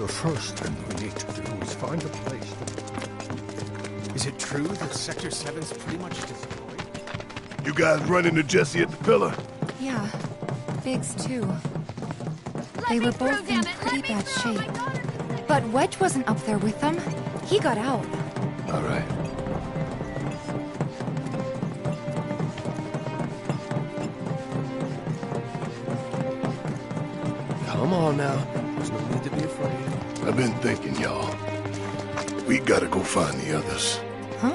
The first thing we need to do is find a place. Is it true that Sector 7's pretty much destroyed? You guys run into Jesse at the pillar? Yeah. Biggs, too. They were both in pretty bad shape. But Wedge wasn't up there with them. He got out. All right. Come on now. There's no need to be afraid. I've been thinking, y'all. We gotta go find the others. Huh?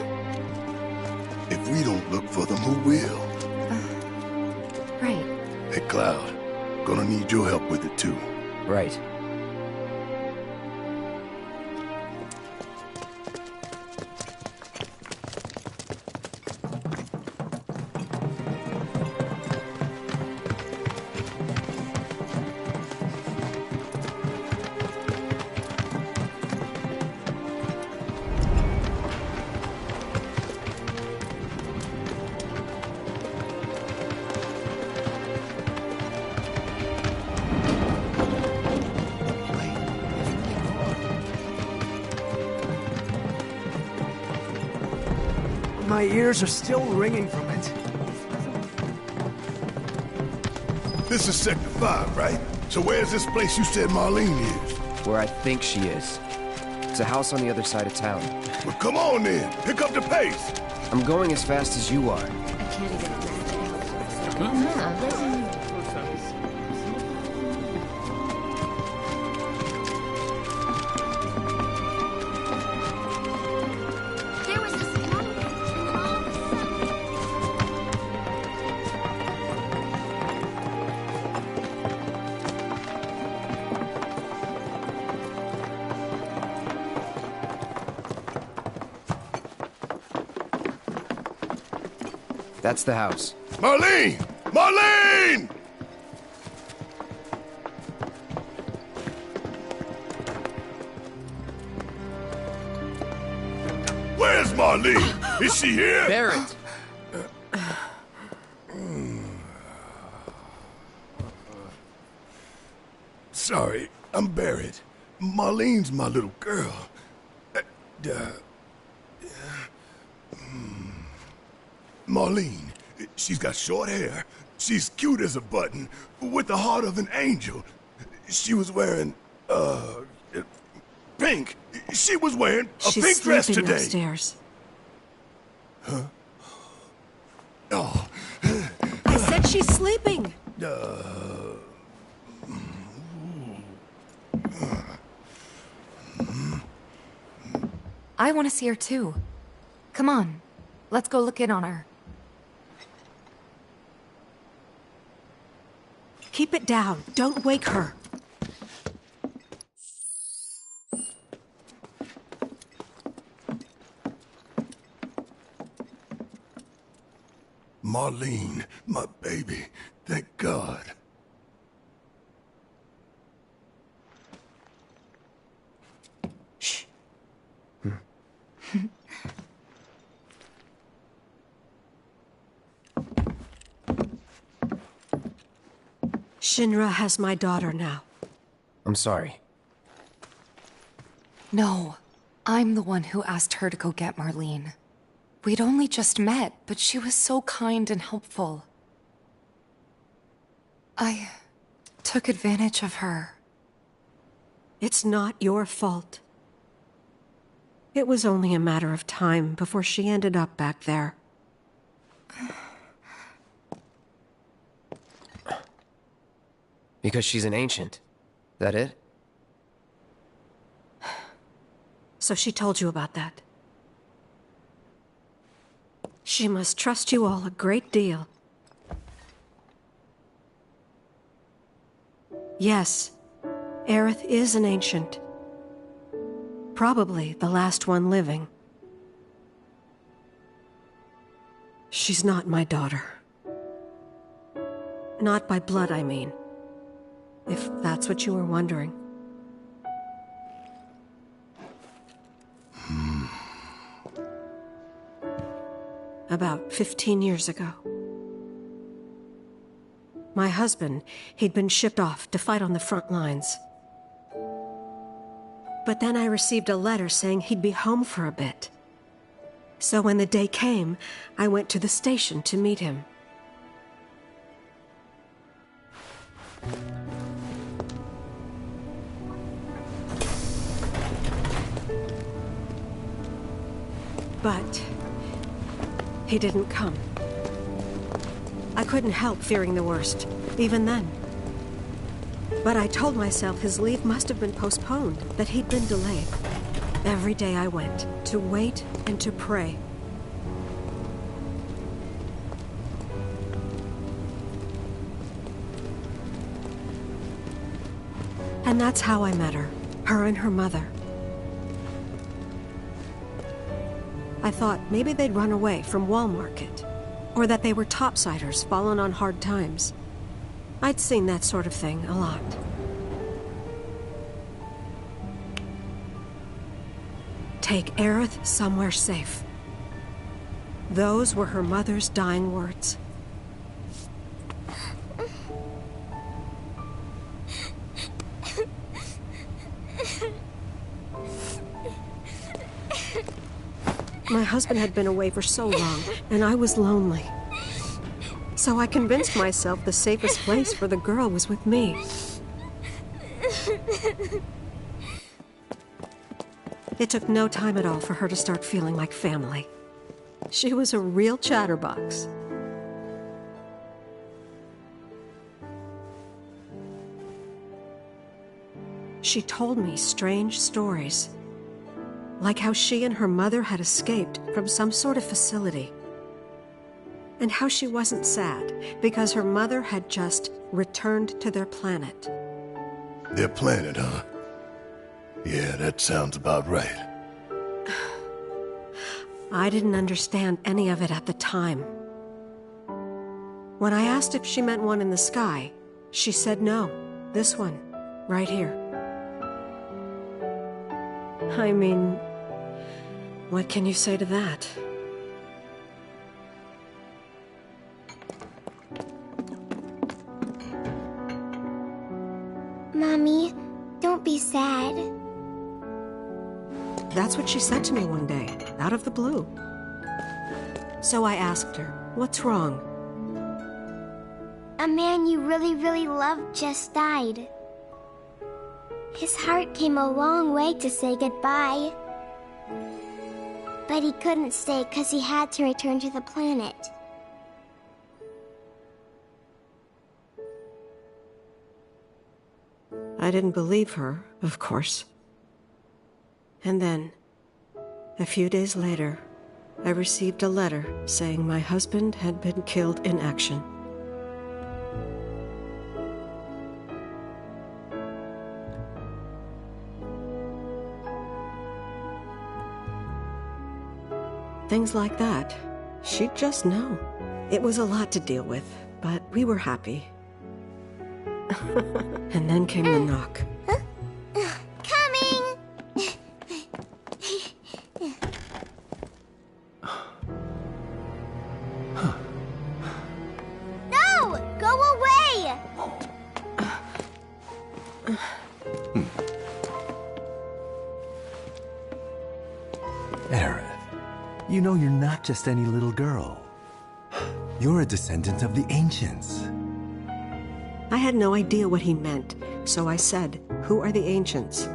If we don't look for them, who will? Right. Hey, Cloud. Gonna need your help with it, too. Right. My ears are still ringing from it. This is Sector 5, right? So where's this place you said Marlene is? Where I think she is. It's a house on the other side of town. Well, come on then. Pick up the pace. I'm going as fast as you are. I can't even imagine. There was this moment, and then all of a sudden... That's the house. Marlene! Marlene! Where's Marlene? Is she here? Barrett! Sorry, I'm Barrett. Marlene's my little girl. Marlene, she's got short hair. She's cute as a button, with the heart of an angel. She was wearing, pink. She was wearing a pink dress She's sleeping today. upstairs. Huh? Oh. I said she's sleeping. I want to see her, too. Come on. Let's go look in on her. Keep it down. Don't wake her. Marlene, my baby. Thank God. Shh. Shinra has my daughter now. I'm sorry. No. I'm the one who asked her to go get Marlene. We'd only just met, but she was so kind and helpful. I took advantage of her. It's not your fault. It was only a matter of time before she ended up back there. Because she's an ancient. That it? So she told you about that. She must trust you all a great deal. Yes, Aerith is an ancient. Probably the last one living. She's not my daughter. Not by blood, I mean. If that's what you were wondering. About 15 years ago. My husband, he'd been shipped off to fight on the front lines. But then I received a letter saying he'd be home for a bit. So when the day came, I went to the station to meet him. But he didn't come. I couldn't help fearing the worst, even then. But I told myself his leave must have been postponed, that he'd been delayed. Every day I went, to wait and to pray. And that's how I met her and her mother. I thought maybe they'd run away from Wall Market, or that they were topsiders fallen on hard times. I'd seen that sort of thing a lot. Take Aerith somewhere safe. Those were her mother's dying words. My husband had been away for so long, and I was lonely. So I convinced myself the safest place for the girl was with me. It took no time at all for her to start feeling like family. She was a real chatterbox. She told me strange stories, like how she and her mother had escaped from some sort of facility, and how she wasn't sad because her mother had just returned to their planet. Their planet, huh? Yeah, that sounds about right. I didn't understand any of it at the time. When I asked if she meant one in the sky, she said no, this one, right here. I mean, what can you say to that? Mommy, don't be sad. That's what she said to me one day, out of the blue. So I asked her, what's wrong? A man you really, really loved just died. His heart came a long way to say goodbye. But he couldn't stay because he had to return to the planet. I didn't believe her, of course. And then, a few days later, I received a letter saying my husband had been killed in action. Things like that, she'd just know. It was a lot to deal with, but we were happy. And then came the knock. Coming! No! Go away! Aerith, you know you're not just any little girl. You're a descendant of the Ancients. I had no idea what he meant, so I said, "Who are the Ancients?"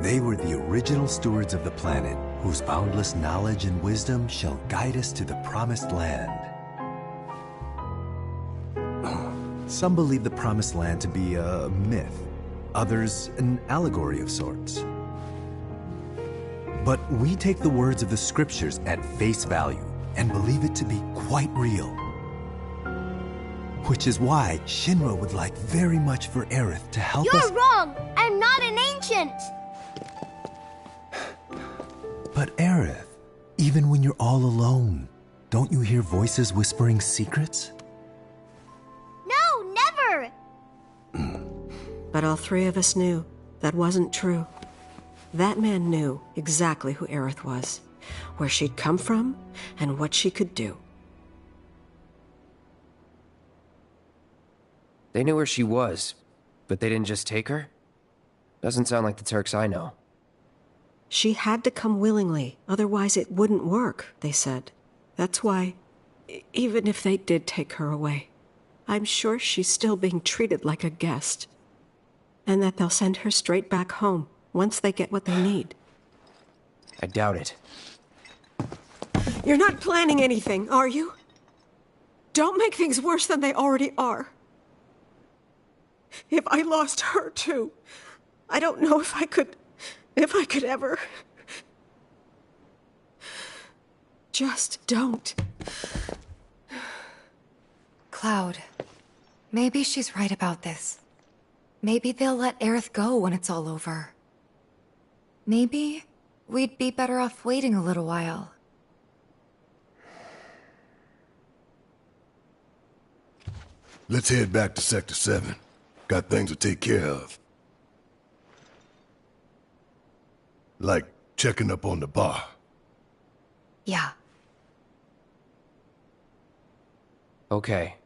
They were the original stewards of the planet, whose boundless knowledge and wisdom shall guide us to the Promised Land. Some believe the Promised Land to be a myth, others an allegory of sorts. But we take the words of the scriptures at face value and believe it to be quite real. Which is why Shinra would like very much for Aerith to help us— You're wrong! I'm not an ancient! But Aerith, even when you're all alone, don't you hear voices whispering secrets? No, never! But all three of us knew that wasn't true. That man knew exactly who Aerith was, where she'd come from, and what she could do. They knew where she was, but they didn't just take her? Doesn't sound like the Turks I know. She had to come willingly, otherwise it wouldn't work, they said. That's why, even if they did take her away, I'm sure she's still being treated like a guest. And that they'll send her straight back home once they get what they need. I doubt it. You're not planning anything, are you? Don't make things worse than they already are. If I lost her too, I don't know if I could ever. Just don't. Cloud, maybe she's right about this. Maybe they'll let Aerith go when it's all over. Maybe we'd be better off waiting a little while. Let's head back to Sector 7. Got things to take care of. Like checking up on the bar. Yeah. Okay.